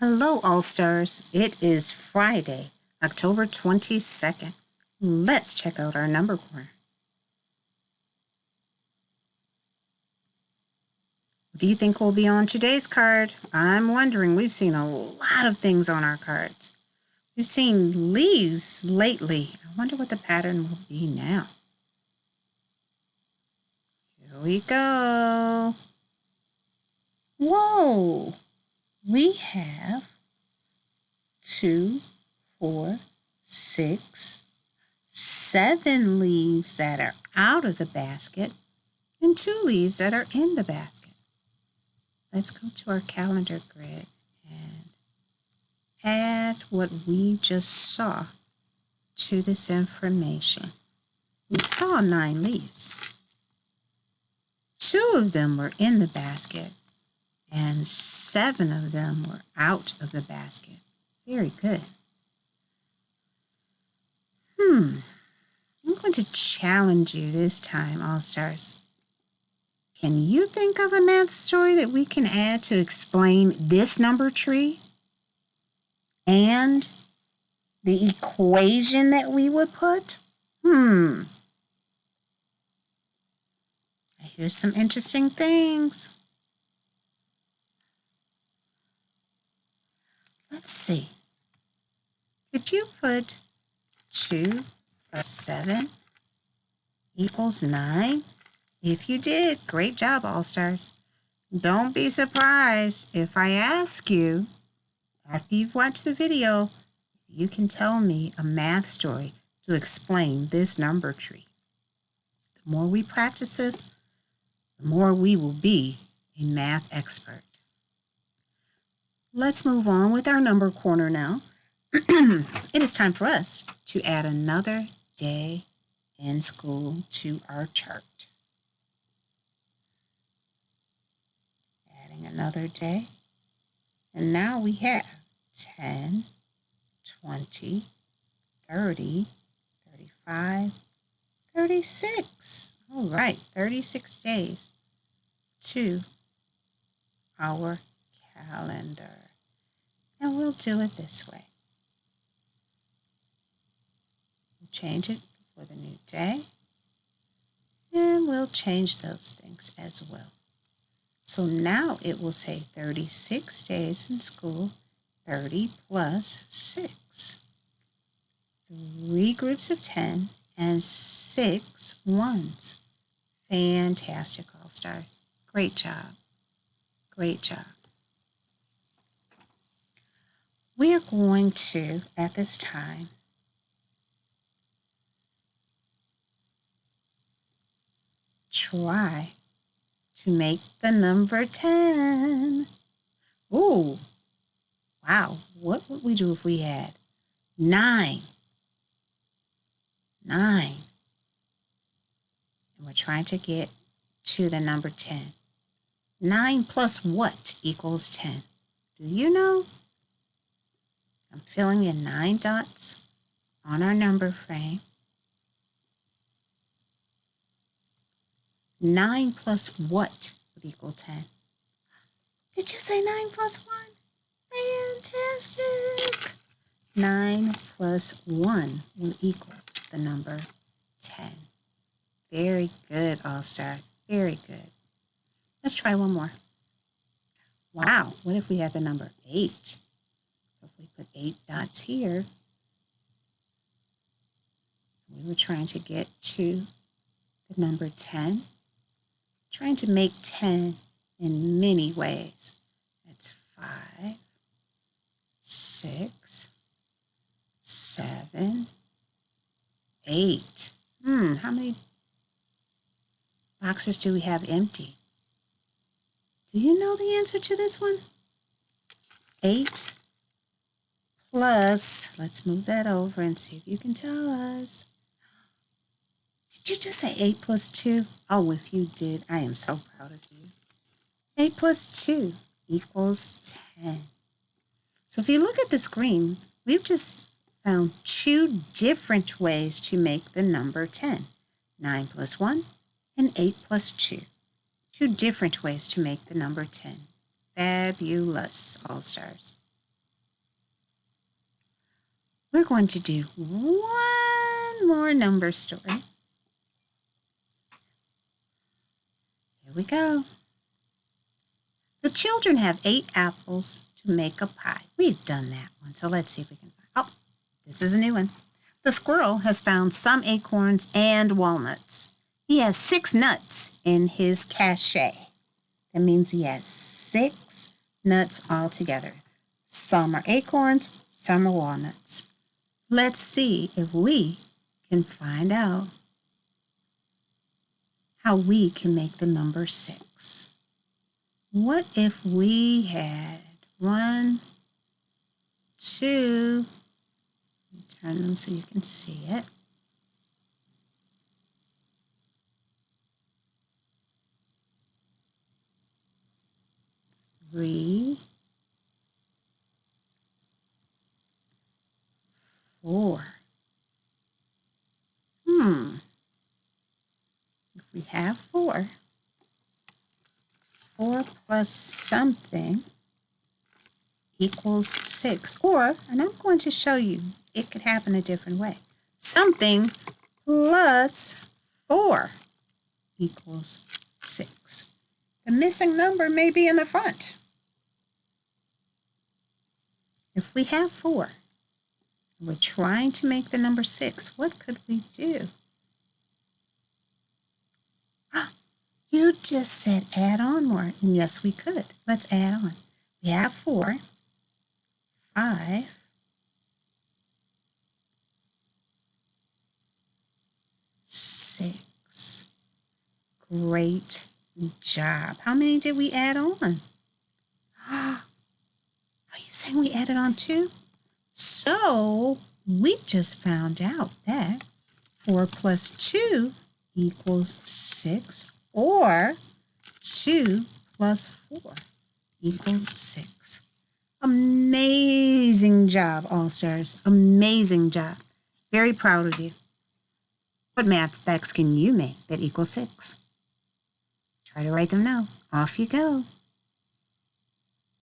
Hello, All Stars. It is Friday, October 22nd. Let's check out our number corner. What do you think will be on today's card? I'm wondering. We've seen a lot of things on our cards. We've seen leaves lately. I wonder what the pattern will be now. Here we go. Whoa! We have 2, 4, 6, 7 leaves that are out of the basket and 2 leaves that are in the basket. Let's go to our calendar grid and add what we just saw to this information. We saw 9 leaves. 2 of them were in the basket and 7 of them were out of the basket. Very good. I'm going to challenge you this time, All Stars. Can you think of a math story that we can add to explain this number tree and the equation that we would put? I hear some interesting things. Let's see. Could you put 2 plus 7 equals 9? If you did, great job, All Stars. Don't be surprised if I ask you, after you've watched the video, you can tell me a math story to explain this number tree. The more we practice this, the more we will be a math expert. Let's move on with our number corner now. It is time for us to add another day in school to our chart. Adding another day. And now we have 10, 20, 30, 35, 36. All right, 36 days to our calendar. And we'll do it this way. We'll change it for the new day. And we'll change those things as well. So now it will say 36 days in school, 30 plus 6. 3 groups of 10 and 6 ones. Fantastic, All Stars. Great job. Great job. We are going to, at this time, try to make the number 10. Ooh, wow. What would we do if we had 9? 9. And we're trying to get to the number 10. 9 plus what equals 10? Do you know? I'm filling in 9 dots on our number frame. 9 plus what would equal 10? Did you say 9 plus 1? Fantastic! 9 plus 1 will equal the number 10. Very good, All Stars. Very good. Let's try one more. Wow, what if we had the number 8? So if we put 8 dots here, we were trying to get to the number 10. Trying to make 10 in many ways. That's 5, 6, 7, 8. How many boxes do we have empty? Do you know the answer to this one? 8 plus, let's move that over and see if you can tell us. Did you just say 8 plus 2? Oh, if you did, I am so proud of you. 8 plus 2 equals 10. So if you look at the screen, we've just found 2 different ways to make the number 10. 9 plus 1 and 8 plus 2. 2 different ways to make the number 10. Fabulous, All Stars. We're going to do one more number story. Here we go. The children have 8 apples to make a pie. We've done that one, so let's see if we can find. Oh, this is a new one. The squirrel has found some acorns and walnuts. He has 6 nuts in his cache. That means he has 6 nuts altogether. Some are acorns, some are walnuts. Let's see if we can find out how we can make the number 6. What if we had 1, 2, turn them so you can see it. 3, 4. If we have 4 plus something equals 6. Or, and I'm going to show you, it could happen a different way. Something plus 4 equals 6. The missing number may be in the front. If we have 4, and we're trying to make the number 6, what could we do? You just said add on more, and yes, we could. Let's add on. We have 4, 5, 6. Great job. How many did we add on? Are you saying we added on 2? So we just found out that 4 plus 2 equals 6, or 2 plus 4 equals 6. Amazing job, All-Stars. Amazing job. Very proud of you. What math facts can you make that equals 6? Try to write them now. Off you go.